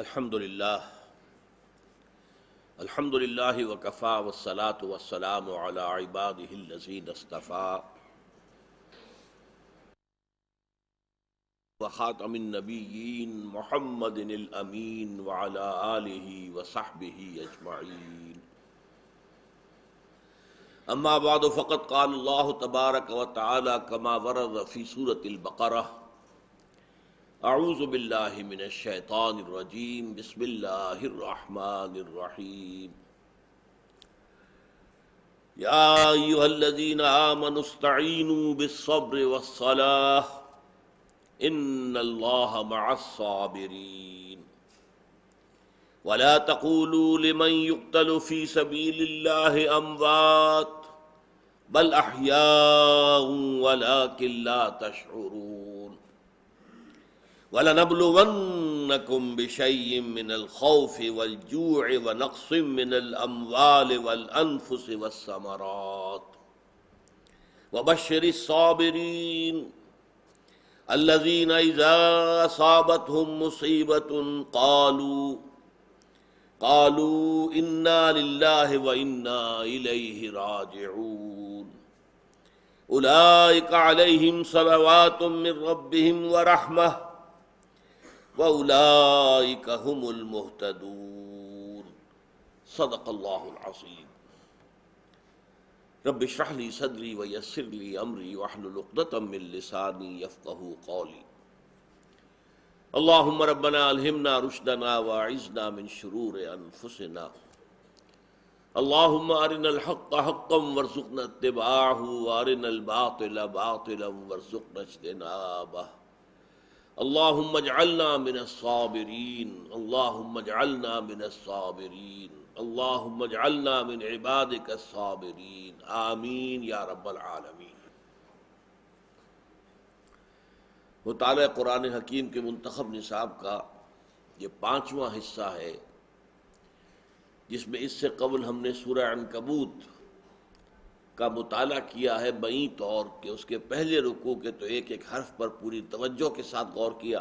الحمدللہ وکفا والصلاة والسلام علی عبادہ الذین اصطفیٰ وخاتم النبیین محمد الامین وعلی آلہ وصحبہ اجمعین اما بعد فقد قال اللہ تبارک وتعالی کما ورد فی سورۃ البقرہ اعوذ باللہ من الشیطان الرجیم بسم اللہ الرحمن الرحیم یا ایھا الذین آمنوا استعینوا بالصبر والصلاۃ ان اللہ مع الصابرین ولا تقولوا لمن يقتل في سبيل الله اموات بل احیاء ولكن لا تشعرون وَلَنَبْلُوَنَّكُمْ بِشَيْءٍ مِّنَ الْخَوْفِ وَالْجُوعِ وَنَقْصٍ مِّنَ الْأَمْوَالِ وَالْأَنفُسِ وَالثَّمَرَاتِ وَبَشِّرِ الصَّابِرِينَ الَّذِينَ إِذَا أَصَابَتْهُمْ مُصِيبَةٌ قَالُوا إِنَّا لِلَّهِ وَإِنَّا إِلَيْهِ رَاجِعُونَ أُولَئِكَ عَلَيْهِمْ صَلَوَاتٌ مِّن رَّبِّهِمْ وَرَحْمَةٌ وَأُولَئِكَ هُمُ الْمُهْتَدُونَ صدق اللہ العظیم رب اشرح لي صدری ویسر لي امری واحلل عقدۃ من لسانی یفقہوا قولی اللہم ربنا الہمنا رشدنا واعذنا من شرور انفسنا اللہم ارنا الحق حقا وارزقنا اتباعہ وارنا الباطل باطلا وارزقنا اجتنابہ اللہم اجعلنا من الصابرین اللہم اجعلنا من الصابرین اللہم اجعلنا من عبادک الصابرین آمین یا رب العالمین۔ مطالعہ قرآن حکیم کے منتخب نصاب کا یہ 5واں حصہ ہے، جس میں اس سے قبل ہم نے سورہ عنکبوت کا مطالعہ کیا ہے بئیں طور کہ اس کے پہلے رکوع کے تو ایک ایک حرف پر پوری توجہ کے ساتھ غور کیا،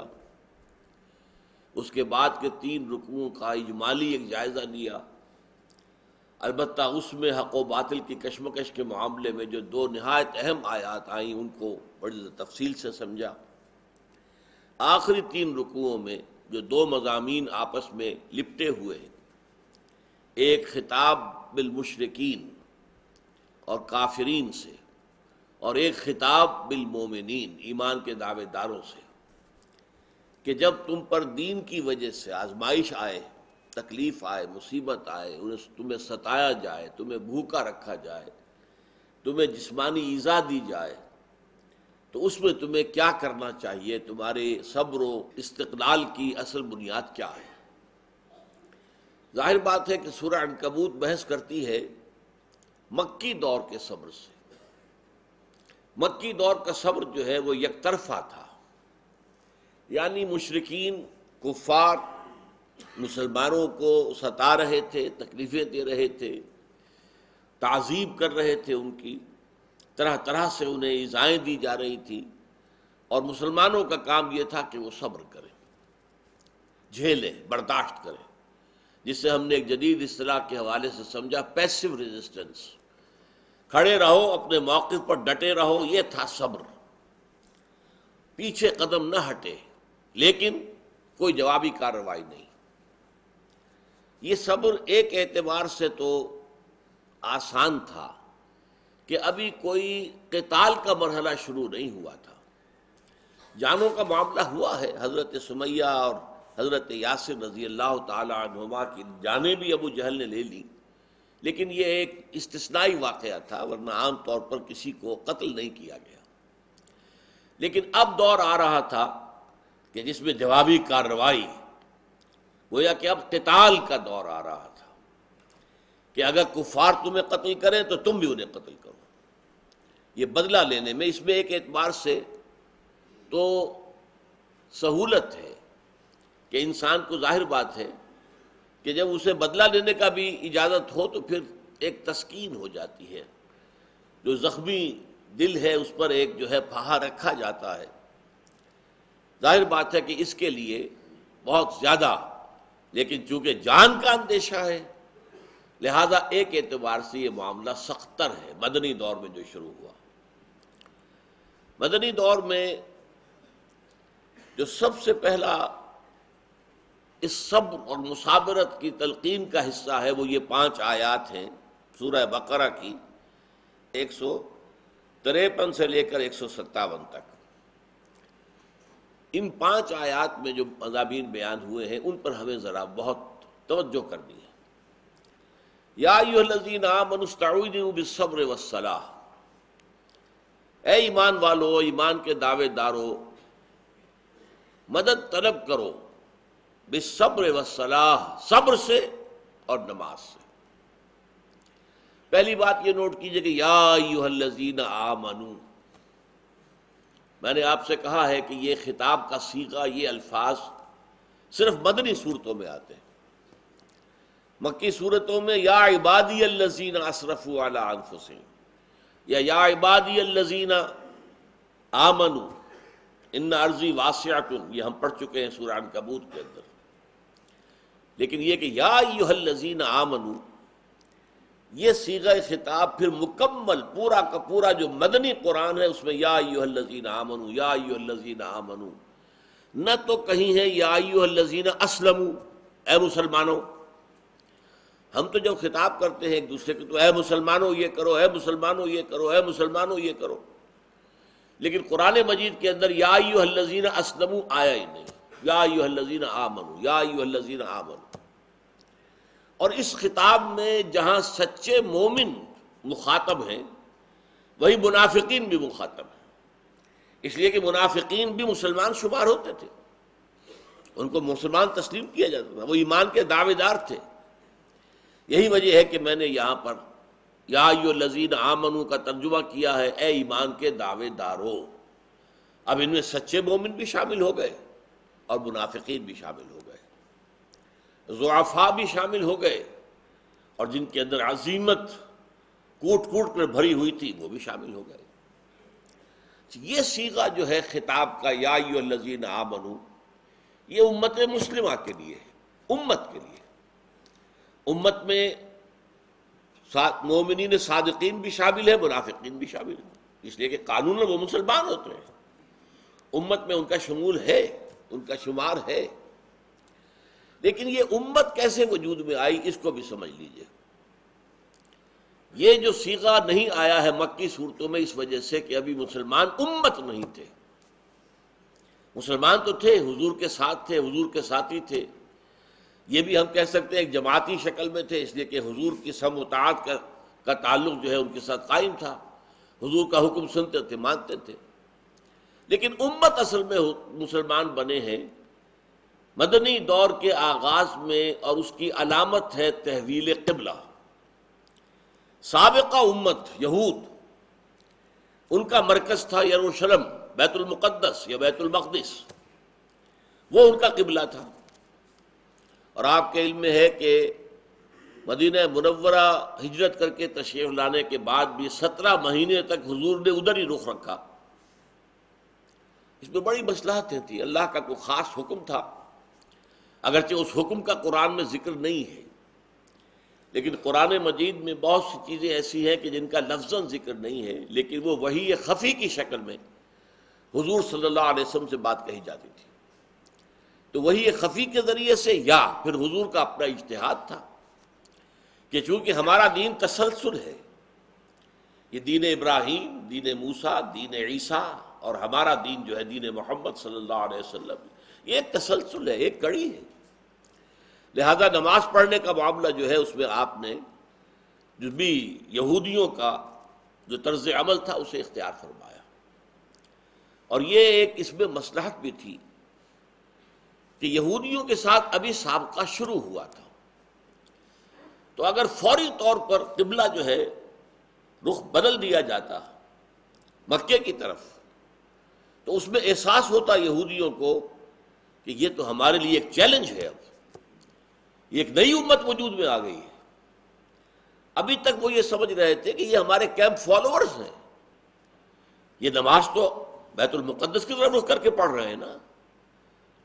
اس کے بعد کے 3 رکوعوں کا اجمالی ایک جائزہ لیا، البتہ اس میں حق و باطل کی کشمکش کے معاملے میں جو 2 نہایت اہم آیات آئیں ان کو بڑی تفصیل سے سمجھا۔ آخری 3 رکوعوں میں جو 2 مضامین آپس میں لپٹے ہوئے ہیں، ایک خطاب بالمشرکین اور کافرین سے، اور ایک خطاب بالمومنین ایمان کے دعوے داروں سے، کہ جب تم پر دین کی وجہ سے آزمائش آئے، تکلیف آئے، مصیبت آئے، تمہیں ستایا جائے، تمہیں بھوکا رکھا جائے، تمہیں جسمانی ایذا دی جائے، تو اس میں تمہیں کیا کرنا چاہیے، تمہارے صبر و استقلال کی اصل بنیاد کیا ہے۔ ظاہر بات ہے کہ سورہ عنکبوت بحث کرتی ہے مکی دور کے صبر سے۔ مکی دور کا صبر جو ہے وہ یک طرفہ تھا، یعنی مشرکین کفار مسلمانوں کو ستا رہے تھے، تکلیفیں دے رہے تھے، تعذیب کر رہے تھے، ان کی طرح طرح سے انہیں ایذائیں دی جا رہی تھی، اور مسلمانوں کا کام یہ تھا کہ وہ صبر کریں، جھیلیں، برداشت کریں، جس سے ہم نے ایک جدید اصطلاح کے حوالے سے سمجھا پیسو ریزسٹنس، کھڑے رہو، اپنے موقف پر ڈٹے رہو، یہ تھا صبر، پیچھے قدم نہ ہٹے، لیکن کوئی جوابی کارروائی نہیں۔ یہ صبر ایک اعتبار سے تو آسان تھا کہ ابھی کوئی قتال کا مرحلہ شروع نہیں ہوا تھا، جانوں کا معاملہ ہوا ہے، حضرت سمیہ اور حضرت یاسر رضی اللہ تعالی عنہما کی جانیں بھی ابو جہل نے لے لی، لیکن یہ ایک استثنائی واقعہ تھا، ورنہ عام طور پر کسی کو قتل نہیں کیا گیا۔ لیکن اب دور آ رہا تھا کہ جس میں جوابی کارروائی، گویا کہ اب قتال کا دور آ رہا تھا کہ اگر کفار تمہیں قتل کریں تو تم بھی انہیں قتل کرو۔ یہ بدلہ لینے میں اس میں ایک اعتبار سے تو سہولت ہے کہ انسان کو ظاہر بات ہے کہ جب اسے بدلہ لینے کا بھی اجازت ہو تو پھر ایک تسکین ہو جاتی ہے، جو زخمی دل ہے اس پر ایک جو ہے پھاہا رکھا جاتا ہے۔ ظاہر بات ہے کہ اس کے لیے بہت زیادہ لیکن چونکہ جان کا اندیشہ ہے لہذا ایک اعتبار سے یہ معاملہ سختر ہے مدنی دور میں جو شروع ہوا۔ مدنی دور میں جو سب سے پہلا اس صبر اور مصابرت کی تلقین کا حصہ ہے وہ یہ 5 آیات ہیں سورہ بقرہ کی 153 سے لے کر 157 تک۔ ان 5 آیات میں جو مضامین بیان ہوئے ہیں ان پر ہمیں ذرا بہت توجہ کرنی ہے۔ یا ایھا الذین آمنوا استعینوا بالصبر والصلاۃ، اے ایمان والو، ایمان کے دعوے دارو، مدد طلب کرو بالصبر والصلاۃ، صبر سے اور نماز سے۔ پہلی بات یہ نوٹ کیجئے کہ یا ایھا الذین آمنوا، میں نے آپ سے کہا ہے کہ یہ خطاب کا صیغہ، یہ الفاظ صرف مدنی صورتوں میں آتے ہیں۔ مکی صورتوں میں یا عبادی الذین اسرفوا علی انفسہم یا عبادی الذین آمنوا ان ارضی واسعۃ، یہ ہم پڑھ چکے ہیں سورہ عنکبوت کے اندر۔ لیکن یہ کہ یا ایھا الذین آمنوا، یہ صیغہ خطاب پھر مکمل پورا کا پورا جو مدنی قرآن ہے اس میں یا ایھا الذین آمنوا، یا ایھا الذین آمنوا، نہ تو کہیں ہے یا ایھا الذین اسلموا، اے مسلمانوں۔ ہم تو جب خطاب کرتے ہیں ایک دوسرے کو تو اے مسلمانوں یہ کرو، اے مسلمانوں یہ کرو، اے مسلمانوں یہ کرو، لیکن قرآن مجید کے اندر یا ایھا الذین اسلموا آیا ہی نہیں، یا ایھا الذین آمنوا، یا ایھا الذین آمنوا۔ اور اس خطاب میں جہاں سچے مومن مخاطب ہیں وہی منافقین بھی مخاطب ہیں، اس لیے کہ منافقین بھی مسلمان شمار ہوتے تھے، ان کو مسلمان تسلیم کیا جاتا تھا، وہ ایمان کے دعوے دار تھے۔ یہی وجہ ہے کہ میں نے یہاں پر یا ایھا الذین آمنوا کا ترجمہ کیا ہے اے ایمان کے دعوے دارو۔ اب ان میں سچے مومن بھی شامل ہو گئے اور منافقین بھی شامل ہو گئے، ضعفاء بھی شامل ہو گئے، اور جن کے اندر عزیمت کوٹ کوٹ کر بھری ہوئی تھی وہ بھی شامل ہو گئے۔ یہ صیغہ جو ہے خطاب کا یا ایھا الذین آمنوا، یہ امت مسلمہ کے لیے ہے، امت کے لیے۔ امت میں مومنین صادقین بھی شامل ہے، منافقین بھی شامل ہے، اس لیے کہ قانون وہ مسلمان ہوتے ہیں، امت میں ان کا شمول ہے، ان کا شمار ہے۔ لیکن یہ امت کیسے وجود میں آئی اس کو بھی سمجھ لیجئے۔ یہ جو صیغہ نہیں آیا ہے مکی صورتوں میں اس وجہ سے کہ ابھی مسلمان امت نہیں تھے، مسلمان تو تھے، حضور کے ساتھ تھے، حضور کے ساتھی تھے، یہ بھی ہم کہہ سکتے ہیں ایک جماعتی شکل میں تھے، اس لیے کہ حضور کی سمع و طاعت کا تعلق جو ہے ان کے ساتھ قائم تھا، حضور کا حکم سنتے تھے، مانتے تھے۔ لیکن امت اصل میں مسلمان بنے ہیں مدنی دور کے آغاز میں، اور اس کی علامت ہے تحویل قبلہ۔ سابقہ امت یہود، ان کا مرکز تھا یروشلم، بیت المقدس یا بیت المقدس، وہ ان کا قبلہ تھا۔ اور آپ کے علم میں ہے کہ مدینہ منورہ ہجرت کر کے تشریف لانے کے بعد بھی 17 مہینے تک حضور نے ادھر ہی رخ رکھا۔ اس میں بڑی مصلحتیں تھیں، اللہ کا کوئی خاص حکم تھا، اگرچہ اس حکم کا قرآن میں ذکر نہیں ہے، لیکن قرآن مجید میں بہت سی چیزیں ایسی ہیں کہ جن کا لفظاً ذکر نہیں ہے، لیکن وہ وحی خفی کی شکل میں حضور صلی اللہ علیہ وسلم سے بات کہی جاتی تھی۔ تو وحی خفی کے ذریعے سے یا پھر حضور کا اپنا اجتہاد تھا کہ چونکہ ہمارا دین تسلسل ہے، یہ دین ابراہیم، دین موسیٰ، دین عیسیٰ، اور ہمارا دین جو ہے دین محمد صلی اللہ علیہ وسلم، یہ ایک تسلسل ہے، ایک کڑی ہے۔ لہذا نماز پڑھنے کا معاملہ جو ہے اس میں آپ نے جو بھی یہودیوں کا جو طرز عمل تھا اسے اختیار فرمایا، اور یہ ایک اس میں مصلحت بھی تھی کہ یہودیوں کے ساتھ ابھی سابقہ شروع ہوا تھا، تو اگر فوری طور پر قبلہ جو ہے رخ بدل دیا جاتا مکے کی طرف، تو اس میں احساس ہوتا یہودیوں کو کہ یہ تو ہمارے لیے ایک چیلنج ہے، اب یہ ایک نئی امت وجود میں آ گئی ہے۔ ابھی تک وہ یہ سمجھ رہے تھے کہ یہ ہمارے کیمپ فالوورز ہیں، یہ نماز تو بیت المقدس کی طرف رخ کر کے پڑھ رہے ہیں نا،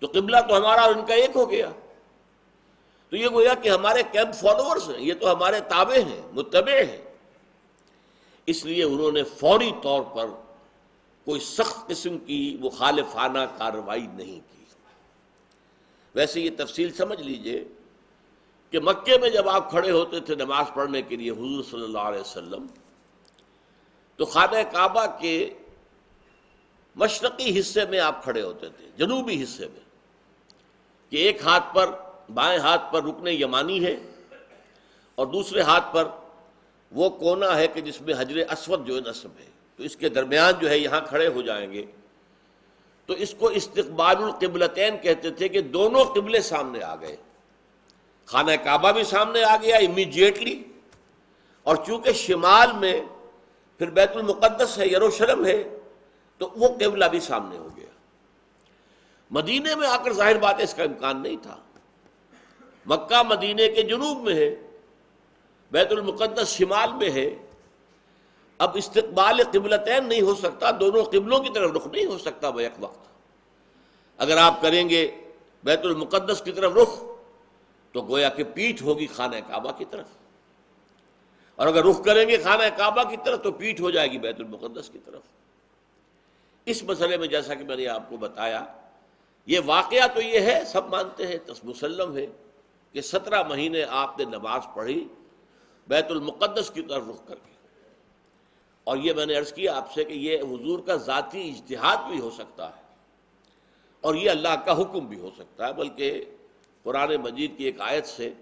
تو قبلہ تو ہمارا اور ان کا ایک ہو گیا۔ تو یہ گویا کہ ہمارے کیمپ فالوورز ہیں، یہ تو ہمارے تابع ہیں، متبع ہیں، اس لیے انہوں نے فوری طور پر کوئی سخت قسم کی مخالفانہ کارروائی نہیں کی۔ ویسے یہ تفصیل سمجھ لیجئے کہ مکے میں جب آپ کھڑے ہوتے تھے نماز پڑھنے کے لیے حضور صلی اللہ علیہ وسلم، تو خانہ کعبہ کے مشرقی حصے میں آپ کھڑے ہوتے تھے، جنوبی حصے میں، کہ ایک ہاتھ پر، بائیں ہاتھ پر رکن یمانی ہے اور دوسرے ہاتھ پر وہ کونا ہے کہ جس میں حجر اسود جو ہے نصب ہے، تو اس کے درمیان جو ہے یہاں کھڑے ہو جائیں گے تو اس کو استقبال القبلتین کہتے تھے کہ دونوں قبلے سامنے آ گئے، خانہ کعبہ بھی سامنے آ گیا امیڈیٹلی، اور چونکہ شمال میں پھر بیت المقدس ہے، یروشلم ہے، تو وہ قبلہ بھی سامنے ہو گیا۔ مدینے میں آ کر ظاہر بات ہے اس کا امکان نہیں تھا، مکہ مدینے کے جنوب میں ہے، بیت المقدس شمال میں ہے، اب استقبال قبلتین نہیں ہو سکتا، دونوں قبلوں کی طرف رخ نہیں ہو سکتا بیک وقت۔ اگر آپ کریں گے بیت المقدس کی طرف رخ تو گویا کہ پیٹھ ہوگی خانہ کعبہ کی طرف، اور اگر رخ کریں گے خانہ کعبہ کی طرف تو پیٹھ ہو جائے گی بیت المقدس کی طرف۔ اس مسئلے میں جیسا کہ میں نے آپ کو بتایا، یہ واقعہ تو یہ ہے، سب مانتے ہیں، مسلم ہے کہ 17 مہینے آپ نے نماز پڑھی بیت المقدس کی طرف رخ کر کے، اور یہ میں نے عرض کیا آپ سے کہ یہ حضور کا ذاتی اجتہاد بھی ہو سکتا ہے اور یہ اللہ کا حکم بھی ہو سکتا ہے، بلکہ قرآن مجید کی ایک آیت سے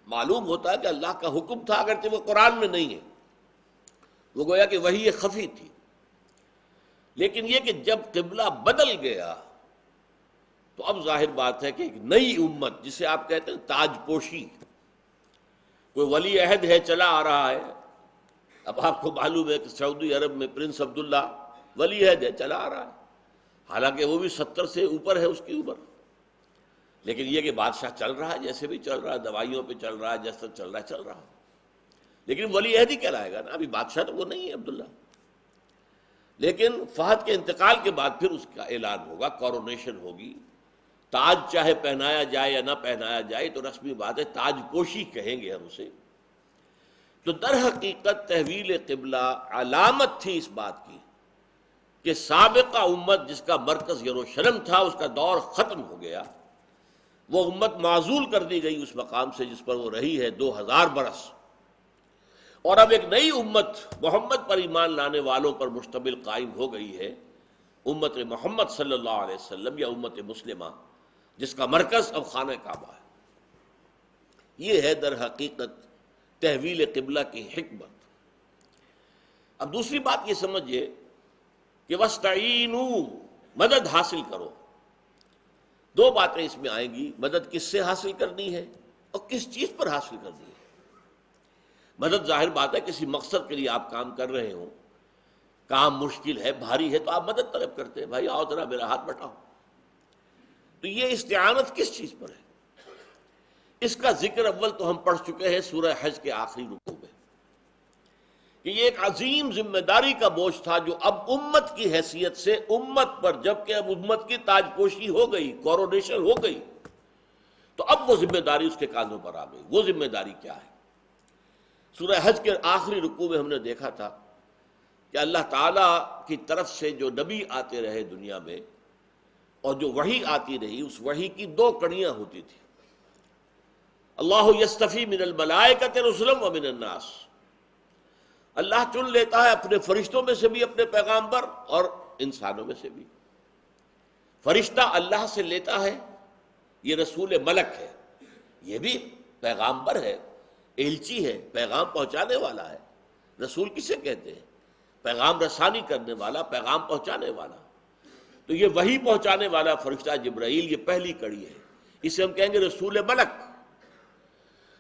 معلوم ہوتا ہے کہ اللہ کا حکم تھا، اگرچہ وہ قرآن میں نہیں ہے، وہ گویا کہ وحی خفی تھی، لیکن یہ کہ جب قبلہ بدل گیا تو اب ظاہر بات ہے کہ ایک نئی امت، جسے آپ کہتے ہیں تاج پوشی، کوئی ولی عہد ہے چلا آ رہا ہے، اب آپ کو معلوم ہے کہ سعودی عرب میں پرنس عبداللہ ولی عہد ہے چلا آ رہا ہے، حالانکہ وہ بھی 70 سے اوپر ہے اس کی عمر، لیکن یہ کہ بادشاہ چل رہا ہے، جیسے بھی چل رہا ہے، دوائیوں پہ چل رہا ہے، جیسا چل رہا ہے، لیکن ولی عہد ہی کہلائے گا نا، ابھی بادشاہ تو وہ نہیں ہے عبداللہ۔ لیکن فہد کے انتقال کے بعد پھر اس کا اعلان ہوگا، کورونیشن ہوگی، تاج چاہے پہنایا جائے یا نہ پہنایا جائے تو رسمی بات ہے تاج پوشی کہیں گے ہم اسے۔ تو در حقیقت تحویل قبلہ علامت تھی اس بات کی کہ سابقہ امت جس کا مرکز یروشلم تھا اس کا دور ختم ہو گیا، وہ امت معزول کر دی گئی اس مقام سے جس پر وہ رہی ہے 2000 برس، اور اب ایک نئی امت محمد پر ایمان لانے والوں پر مشتمل قائم ہو گئی ہے، امت محمد صلی اللہ علیہ وسلم یا امت مسلمہ، جس کا مرکز اب خانہ کعبہ ہے۔ یہ ہے در حقیقت تحویل قبلہ کی حکمت۔ اب دوسری بات یہ سمجھیے کہ وَاسْتَعِینُوا، مدد حاصل کرو۔ دو باتیں اس میں آئیں گی، مدد کس سے حاصل کرنی ہے اور کس چیز پر حاصل کرنی ہے۔ مدد ظاہر بات ہے کسی مقصد کے لیے آپ کام کر رہے ہوں، کام مشکل ہے، بھاری ہے، تو آپ مدد طلب کرتے ہیں، بھائی آؤ ذرا میرا ہاتھ بٹاؤ۔ تو یہ استعانت کس چیز پر ہے؟ اس کا ذکر اول تو ہم پڑھ چکے ہیں سورہ حج کے آخری رکوع میں، کہ یہ ایک عظیم ذمہ داری کا بوجھ تھا جو اب امت کی حیثیت سے امت پر، جبکہ اب امت کی تاج پوشی ہو گئی، کورونیشن ہو گئی، تو اب وہ ذمہ داری اس کے کاندھوں پر آ گئی۔ وہ ذمہ داری کیا ہے؟ سورہ حج کے آخری رکوع میں ہم نے دیکھا تھا کہ اللہ تعالیٰ کی طرف سے جو نبی آتے رہے دنیا میں اور جو وحی آتی رہی، اس وحی کی دو کڑیاں ہوتی تھیں۔ اللہ یستفی من الملائکۃ رسلا ومن الناس، اللہ چن لیتا ہے اپنے فرشتوں میں سے بھی اپنے پیغامبر اور انسانوں میں سے بھی۔ فرشتہ اللہ سے لیتا ہے، یہ رسول ملک ہے، یہ بھی پیغامبر ہے، ایلچی ہے، پیغام پہنچانے والا ہے۔ رسول کسے کہتے ہیں؟ پیغام رسانی کرنے والا، پیغام پہنچانے والا۔ تو یہ وحی پہنچانے والا فرشتہ جبرائیل، یہ پہلی کڑی ہے، اسے ہم کہیں گے رسول ملک۔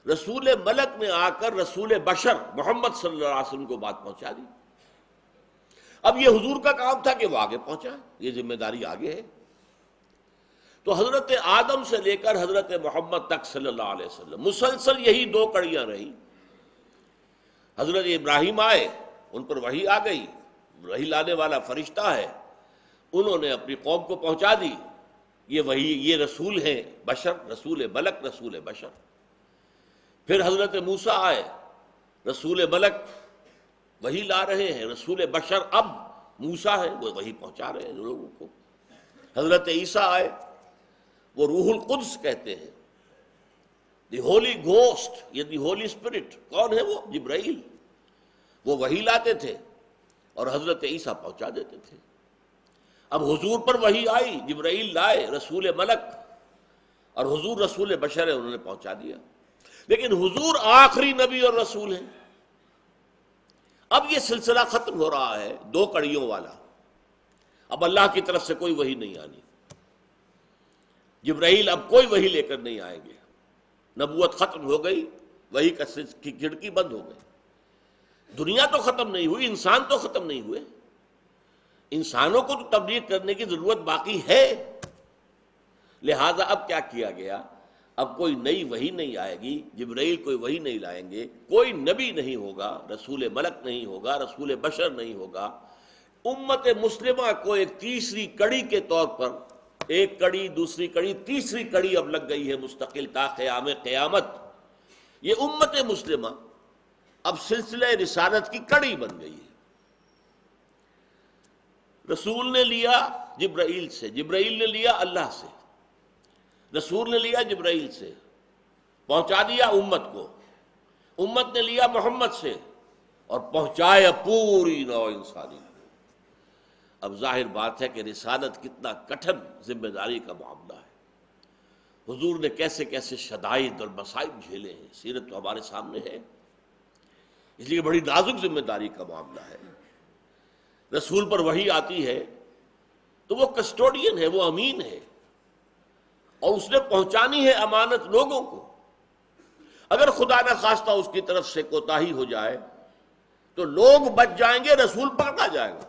رسول ملک نے آ کر رسول بشر محمد صلی اللہ علیہ وسلم کو بات پہنچا دی۔ اب یہ حضور کا کام تھا کہ وہ آگے پہنچا، یہ ذمہ داری آگے ہے۔ تو حضرت آدم سے لے کر حضرت محمد تک صلی اللہ علیہ وسلم مسلسل یہی دو کڑیاں رہی۔ حضرت ابراہیم آئے، ان پر وحی آ گئی، وحی لانے والا فرشتہ ہے، انہوں نے اپنی قوم کو پہنچا دی، یہ وہی، یہ رسول ہیں بشر، رسول ملک، رسول بشر. پھر حضرت موسیٰ آئے، رسول ملک وہی لا رہے ہیں، رسول بشر اب موسیٰ ہے، وہ وہی پہنچا رہے ہیں لوگوں کو. حضرت عیسیٰ آئے، وہ روح القدس کہتے ہیں، دی ہولی گھوسٹ یا دی ہولی اسپرٹ. کون ہے وہ؟ جبرائیل. وہ وہی لاتے تھے اور حضرت عیسیٰ پہنچا دیتے تھے. اب حضور پر وہی آئی، جبرائیل لائے رسول ملک، اور حضور رسول بشر ہے، انہوں نے پہنچا دیا. لیکن حضور آخری نبی اور رسول ہیں. اب یہ سلسلہ ختم ہو رہا ہے دو کڑیوں والا. اب اللہ کی طرف سے کوئی وحی نہیں آنی، جبرائیل اب کوئی وحی لے کر نہیں آئیں گے. نبوت ختم ہو گئی، وحی کی کھڑکی بند ہو گئی. دنیا تو ختم نہیں ہوئی، انسان تو ختم نہیں ہوئے. انسانوں کو تو تبلیغ کرنے کی ضرورت باقی ہے. لہذا اب کیا کیا گیا؟ اب کوئی نئی وحی نہیں آئے گی، جبرائیل کوئی وحی نہیں لائیں گے، کوئی نبی نہیں ہوگا، رسول ملک نہیں ہوگا، رسول بشر نہیں ہوگا. امت مسلمہ کو ایک تیسری کڑی کے طور پر، ایک کڑی، دوسری کڑی، تیسری کڑی اب لگ گئی ہے مستقل تا قیام قیامت. یہ امت مسلمہ اب سلسلہ رسالت کی کڑی بن گئی ہے. رسول نے لیا جبرائیل سے، جبرائیل نے لیا اللہ سے، رسول نے لیا جبرائیل سے، پہنچا دیا امت کو، امت نے لیا محمد سے اور پہنچایا پوری نوع انسانی کو. اب ظاہر بات ہے کہ رسالت کتنا کٹھن ذمہ داری کا معاملہ ہے. حضور نے کیسے کیسے شدائد اور مصائب جھیلے ہیں، سیرت تو ہمارے سامنے ہے. اس لیے بڑی نازک ذمہ داری کا معاملہ ہے. رسول پر وحی آتی ہے تو وہ کسٹوڈین ہے، وہ امین ہے، اور اس نے پہنچانی ہے امانت لوگوں کو. اگر خدا نہ خواستہ اس کی طرف سے کوتاہی ہو جائے تو لوگ بچ جائیں گے، رسول پکڑا جائے گا.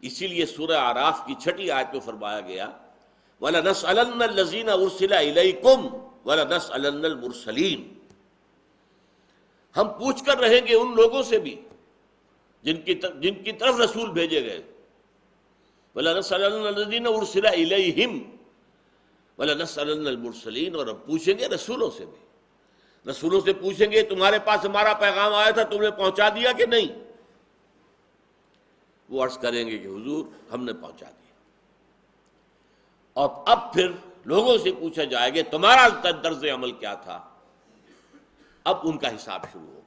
اسی لیے سورہ اعراف کی 6 آیت میں فرمایا گیا وَلَنَسْأَلَنَّ الَّذِينَ أُرْسِلَ إِلَيْكُمْ وَلَنَسْأَلَنَّ الْمُرْسَلِينَ. ہم پوچھ کر رہیں گے ان لوگوں سے بھی جن کی طرف رسول بھیجے گئے. وَلَنَسْأَلَنَّ الَّذِينَ أُرْسِلَ إِلَيْهِمْ وَلَنَسْأَلَنَّ الْمُرْسَلِينَ. اور ہم پوچھیں گے رسولوں سے بھی، رسولوں سے پوچھیں گے تمہارے پاس ہمارا پیغام آیا تھا، تم نے پہنچا دیا کہ نہیں؟ وہ عرض کریں گے کہ حضور ہم نے پہنچا دیا. اور اب پھر لوگوں سے پوچھا جائے گا تمہارا طرز عمل کیا تھا. اب ان کا حساب شروع ہوگا.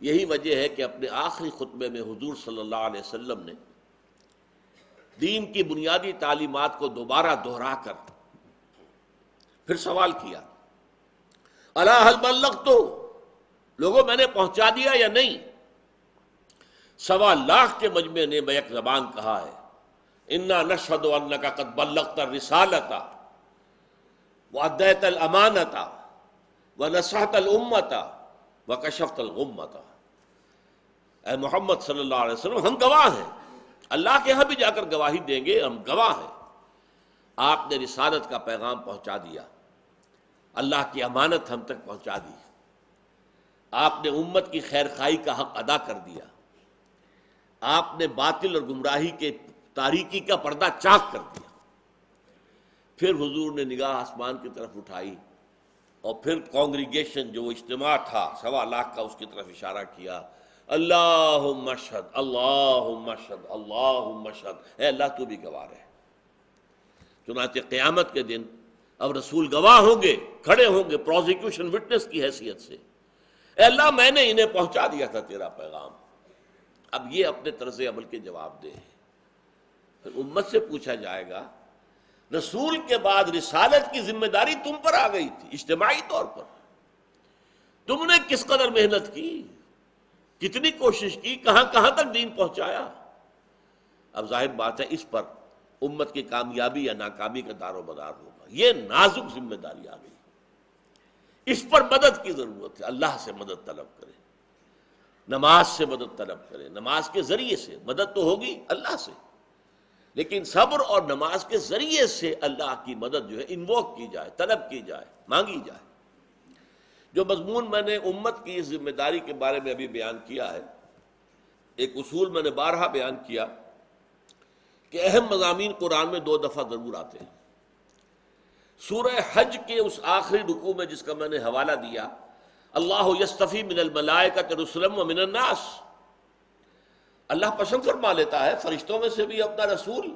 یہی وجہ ہے کہ اپنے آخری خطبے میں حضور صلی اللہ علیہ وسلم نے دین کی بنیادی تعلیمات کو دوبارہ دہرا کر پھر سوال کیا الا هل بلغت، لوگوں میں نے پہنچا دیا یا نہیں؟ 1.25 لاکھ کے مجمع نے بیک زبان کہا ہے انا نشهد انك قد بلغت الرسالة واديت الامانة ونصحت الامة وكشفت الغمة. اے محمد صلی اللہ علیہ وسلم، ہم گواہ ہیں، اللہ کے ہاں بھی جا کر گواہی دیں گے، ہم گواہ ہیں، آپ نے رسالت کا پیغام پہنچا دیا، اللہ کی امانت ہم تک پہنچا دی، آپ نے امت کی خیر خواہی کا حق ادا کر دیا، آپ نے باطل اور گمراہی کے تاریکی کا پردہ چاک کر دیا. پھر حضور نے نگاہ آسمان کی طرف اٹھائی اور پھر کانگریگیشن جو اجتماع تھا 1.25 لاکھ کا، اس کی طرف اشارہ کیا اللہم اشہد اللہم اشہد اللہم اشہد. اے اللہ تو بھی گواہ رہے. چنانچہ قیامت کے دن اب رسول گواہ ہوں گے، کھڑے ہوں گے پروزیکیوشن وٹنس کی حیثیت سے، اے اللہ میں نے انہیں پہنچا دیا تھا تیرا پیغام. اب یہ اپنے طرز عمل کے جواب دیں. پھر امت سے پوچھا جائے گا رسول کے بعد رسالت کی ذمہ داری تم پر آ گئی تھی اجتماعی طور پر، تم نے کس قدر محنت کی، کتنی کوشش کی، کہاں کہاں تک دین پہنچایا. اب ظاہر بات ہے اس پر امت کی کامیابی یا ناکامی کا دار و مدار ہوگا. یہ نازک ذمہ داری آ گئی، اس پر مدد کی ضرورت ہے. اللہ سے مدد طلب کرے، نماز سے مدد طلب کرے، نماز کے ذریعے سے مدد تو ہوگی اللہ سے، لیکن صبر اور نماز کے ذریعے سے اللہ کی مدد جو ہے انووک کی جائے، طلب کی جائے، مانگی جائے. جو مضمون میں نے امت کی اس ذمہ داری کے بارے میں ابھی بیان کیا ہے، ایک اصول میں نے بارہا بیان کیا کہ اہم مضامین قرآن میں 2 دفعہ ضرور آتے ہیں۔ سورہ حج کے اس آخری رکوع میں جس کا میں نے حوالہ دیا، اللہ یستفی من الملائکۃ رسلا ومن الناس، اللہ پسند فرما لیتا ہے فرشتوں میں سے بھی اپنا رسول،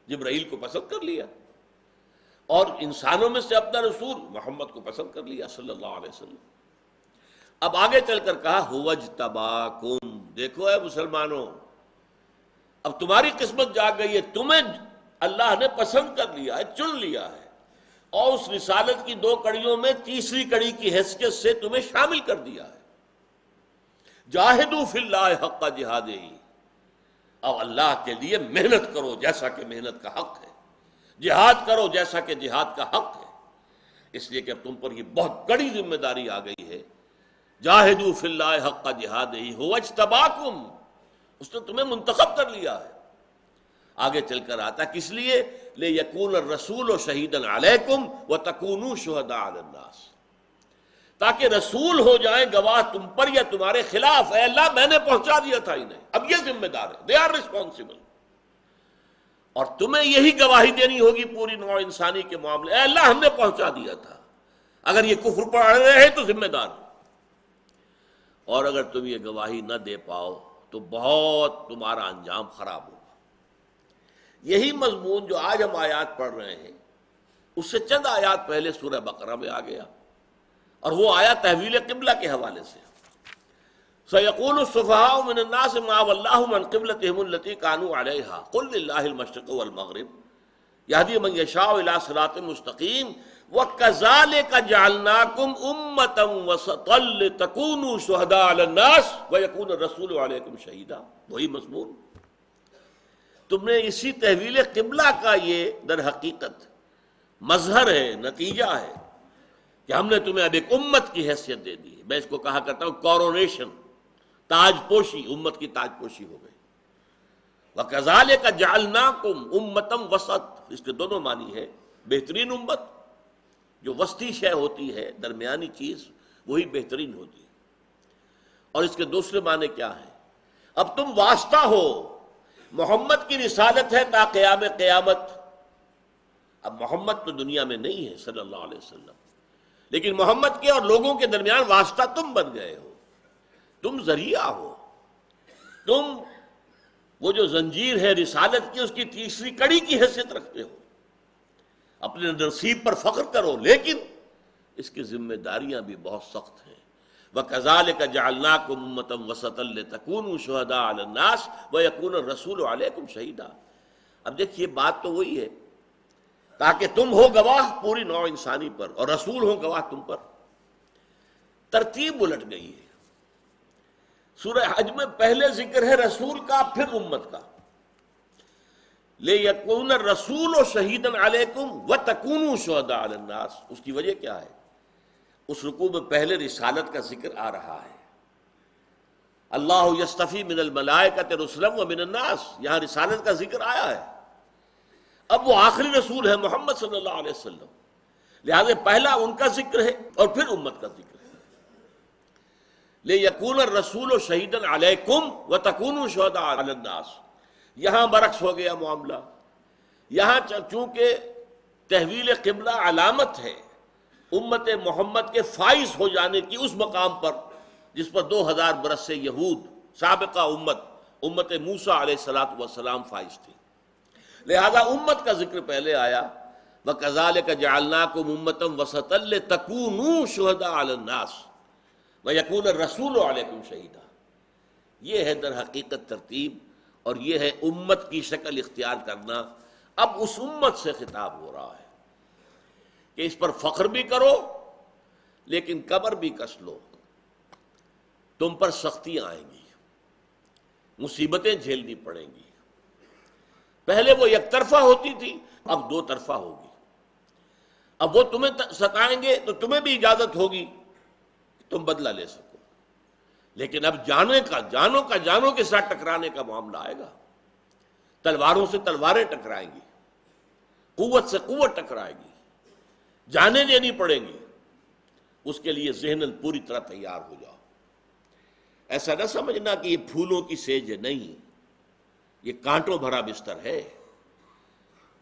جبرائیل کو پسند کر لیا، اور انسانوں میں سے اپنا رسول محمد کو پسند کر لیا صلی اللہ علیہ وسلم۔ اب آگے چل کر کہا هو اجتباکم، دیکھو اے مسلمانوں، اب تمہاری قسمت جاگ گئی ہے، تمہیں اللہ نے پسند کر لیا ہے، چن لیا ہے، اور اس رسالت کی 2 کڑیوں میں تیسری کڑی کی حیثیت سے تمہیں شامل کر دیا ہے۔ جاہدوا فی اللہ حق جہادہ، اور اللہ کے لیے محنت کرو جیسا کہ محنت کا حق ہے، جہاد کرو جیسا کہ جہاد کا حق ہے، اس لیے کہ تم پر یہ بہت بڑی ذمہ داری آ گئی ہے۔ جاہدوا فی اللہ حق جہادہ هو اجتباکم، اس نے تمہیں منتخب کر لیا ہے۔ آگے چل کر آتا ہے کس لیے؟ لیکون الرسول شہیدا علیکم وتکونوا شہداء علی الناس، تاکہ رسول ہو جائیں گواہ تم پر یا تمہارے خلاف۔ اے اللہ میں نے پہنچا دیا تھا انہیں، اب یہ ذمہ دار ہے، دے آر ریسپانسبل، اور تمہیں یہی گواہی دینی ہوگی پوری نوع انسانی کے معاملے۔ اے اللہ ہم نے پہنچا دیا تھا، اگر یہ کفر پر اڑ رہے ہیں تو ذمہ دار ہو، اور اگر تم یہ گواہی نہ دے پاؤ تو بہت تمہارا انجام خراب ہوگا۔ یہی مضمون جو آج ہم آیات پڑھ رہے ہیں اس سے چند آیات پہلے سورہ بقرہ میں آ گیا، اور وہ آیا تحویل قبلہ کے حوالے سے۔ سَيَقُولُ السُّفَهَاءُ مِنَ النَّاسِ مَا وَلَّاهُمْ عَنْ قِبْلَتِهِمُ الَّتِي كَانُوا عَلَيْهَا قُلْ لِلَّهِ الْمَشْرِقُ وَالْمَغْرِبُ يَهْدِي مَن يَشَاءُ إِلَىٰ صِرَاطٍ مُّسْتَقِيمٍ وَكَذَٰلِكَ جَعَلْنَاكُمْ أُمَّةً وَسَطًا لِتَكُونُوا شُهَدَاءَ عَلَى النَّاسِ وَيَكُونَ الرَّسُولُ عَلَيْكُمْ شَهِيدًا، وہی مضمون۔ تم نے اسی تحویل قبلہ کا یہ در حقیقت مظہر ہے، نتیجہ ہے کہ ہم نے تمہیں اب ایک امت کی حیثیت دے دی۔ میں اس کو کہا کرتا ہوں کورونیشن، تاج پوشی، امت کی تاج پوشی ہو گئی۔ وَكَذَلِكَ جَعَلْنَاكُمْ أُمَّةً وَسَطًا، اس کے دونوں معنی ہے، بہترین امت، جو وسطی شے ہوتی ہے، درمیانی چیز، وہی بہترین ہوتی ہے۔ اور اس کے دوسرے معنی کیا ہے؟ اب تم واسطہ ہو، محمد کی رسالت ہے تا قیام قیامت۔ اب محمد تو دنیا میں نہیں ہے صلی اللہ علیہ وسلم، لیکن محمد کے اور لوگوں کے درمیان واسطہ تم بن گئے ہو، تم ذریعہ ہو، تم وہ جو زنجیر ہے رسالت کی اس کی تیسری کڑی کی حیثیت رکھتے ہو۔ اپنے نصیب پر فخر کرو، لیکن اس کی ذمہ داریاں بھی بہت سخت ہیں۔ وَكَذَلِكَ جَعَلْنَاكُمْ أُمَّةً وَسَطًا لِتَكُونُوا شُهَدَاءَ عَلَى النَّاسِ وَيَكُونَ الرَّسُولُ عَلَيْكُمْ شَهِيدًا۔ اب دیکھیے بات تو وہی ہے، تاکہ تم ہو گواہ پوری نوع انسانی پر اور رسول ہو گواہ تم پر۔ ترتیب الٹ گئی ہے، سورہ حج میں پہلے ذکر ہے رسول کا، پھر امت کا۔ لِيَكُونَ الرَّسُولُ شَهِيدًا عَلَيْكُمْ وَتَكُونُوا شُهَدَاءَ عَلَى النَّاسِ، اس کی وجہ کیا ہے؟ اس رکوع میں پہلے رسالت کا ذکر آ رہا ہے۔ اللہ یستفی من الملائکۃ رسلا ومن الناس، یہاں رسالت کا ذکر آیا ہے۔ اب وہ آخری رسول ہے محمد صلی اللہ علیہ وسلم، لہذا پہلا ان کا ذکر ہے اور پھر امت کا ذکر ہے۔ لِيَكُونَ الرَّسُولُ شَهِيدًا عَلَيْكُمْ وَتَكُونُوا شُهَدَاءَ عَلَى النَّاسِ، یہاں برعکس ہو گیا معاملہ۔ یہاں چونکہ تحویل قبلہ علامت ہے امت محمد کے فائز ہو جانے کی اس مقام پر جس پر 2000 برس سے یہود سابقہ امت موسیٰ علیہ السلام فائز تھی، لہذا امت کا ذکر پہلے آیا۔ وَكَذَلِكَ جَعَلْنَاكُمْ أُمَّةً وَسَطًا لِتَكُونُوا شُهَدَاءَ عَلَى النَّاسِ وَيَكُونَ الرَّسُولُ عَلَيْكُمْ شَهِيدًا۔ یہ ہے در حقیقت ترتیب، اور یہ ہے امت کی شکل اختیار کرنا۔ اب اس امت سے خطاب ہو رہا ہے کہ اس پر فخر بھی کرو لیکن کمر بھی کس لو، تم پر سختیاں آئیں گی، مصیبتیں جھیلنی پڑیں گی۔ پہلے وہ یک طرفہ ہوتی تھی، اب 2 طرفہ ہوگی۔ اب وہ تمہیں ستائیں گے تو تمہیں بھی اجازت ہوگی کہ تم بدلہ لے سکو، لیکن اب جانوں کے ساتھ ٹکرانے کا معاملہ آئے گا۔ تلواروں سے تلواریں ٹکرائیں گی، قوت سے قوت ٹکرائے گی، جانیں دینی پڑیں گی۔ اس کے لیے ذہناً پوری طرح تیار ہو جاؤ۔ ایسا نہ سمجھنا کہ یہ پھولوں کی سیج ہے، نہیں، یہ کانٹوں بھرا بستر ہے۔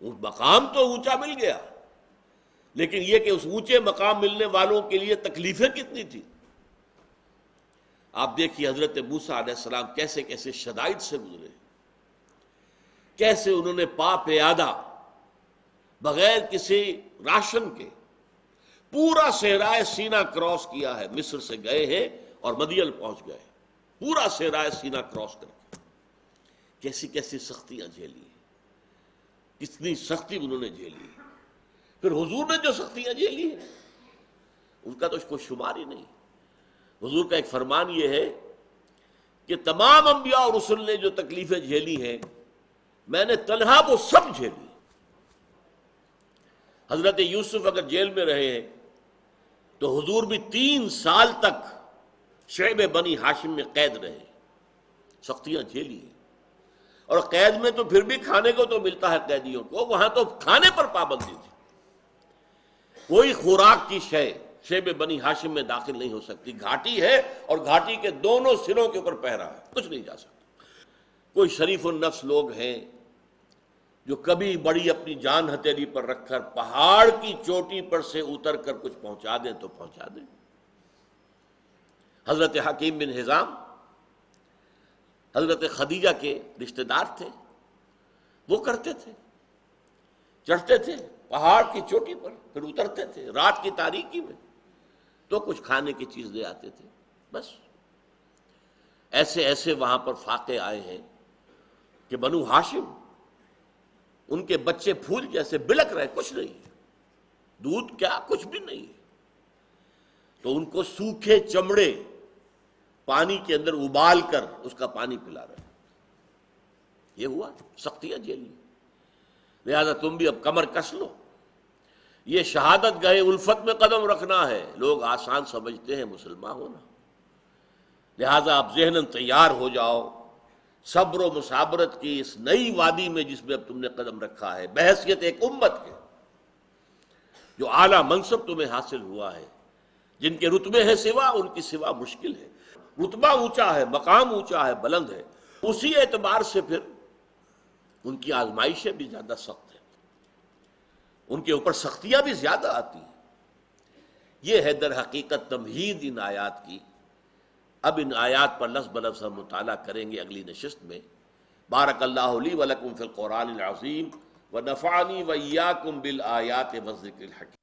اس مقام تو اونچا مل گیا، لیکن یہ کہ اس اونچے مقام ملنے والوں کے لیے تکلیفیں کتنی تھی۔ آپ دیکھیے حضرت موسیٰ علیہ السلام کیسے کیسے شدائد سے گزرے، کیسے انہوں نے پا پیادہ بغیر کسی راشن کے پورا صحرائے سینا کراس کیا ہے۔ مصر سے گئے ہیں اور مدین پہنچ گئے، پورا صحرائے سینا کراس کر کے کیسی کیسی سختیاں جھیلی، کتنی سختی انہوں نے جھیلی۔ پھر حضور نے جو سختیاں جھیلی ہیں ان کا تو کوئی شمار ہی نہیں۔ حضور کا ایک فرمان یہ ہے کہ تمام انبیاء اور رسل نے جو تکلیفیں جھیلی ہیں میں نے تنہا وہ سب جھیلی۔ حضرت یوسف اگر جیل میں رہے ہیں تو حضور بھی 3 سال تک شعب بنی ہاشم میں قید رہے، سختیاں جھیلی ہیں۔ اور قید میں تو پھر بھی کھانے کو تو ملتا ہے قیدیوں کو، وہاں تو کھانے پر پابندی تھی، کوئی خوراک کی شے شعب بنی ہاشم میں داخل نہیں ہو سکتی۔ گھاٹی ہے اور گھاٹی کے دونوں سروں کے اوپر پہرا ہے، کچھ نہیں جا سکتا۔ کوئی شریف النفس لوگ ہیں جو کبھی بڑی اپنی جان ہتھیلی پر رکھ کر پہاڑ کی چوٹی پر سے اتر کر کچھ پہنچا دیں تو پہنچا دیں۔ حضرت حکیم بن حزام حضرت خدیجہ کے رشتہ دار تھے، وہ کرتے تھے، چڑھتے تھے پہاڑ کی چوٹی پر، پھر اترتے تھے رات کی تاریکی میں تو کچھ کھانے کی چیز لے آتے تھے۔ بس ایسے ایسے وہاں پر فاقے آئے ہیں کہ بنو ہاشم ان کے بچے پھول جیسے بلک رہے، کچھ نہیں، دودھ کیا کچھ بھی نہیں، تو ان کو سوکھے چمڑے پانی کے اندر ابال کر اس کا پانی پلا رہے۔ یہ ہوا، سختیاں جھیلی، لہذا تم بھی اب کمر کس لو۔ یہ شہادت گاہ الفت میں قدم رکھنا ہے، لوگ آسان سمجھتے ہیں مسلمان ہونا، لہذا آپ ذہناً تیار ہو جاؤ صبر و مصابرت کی اس نئی وادی میں جس میں اب تم نے قدم رکھا ہے، بحیثیت ایک امت کے جو اعلیٰ منصب تمہیں حاصل ہوا ہے، جن کے رتبے ہیں سوا، ان کی سوا مشکل ہے۔ رتبہ اونچا ہے، مقام اونچا ہے، بلند ہے، اسی اعتبار سے پھر ان کی آزمائشیں بھی زیادہ سخت ہیں، ان کے اوپر سختیاں بھی زیادہ آتی ہیں۔ یہ ہے در حقیقت تمہید ان آیات کی۔ اب ان آیات پر لفظ بلفظ ہم مطالعہ کریں گے اگلی نشست میں۔ بارک اللہ لی ولکم فی القرآن العظیم ونفعنی وإیاکم بالآیات والذکر الحکیم۔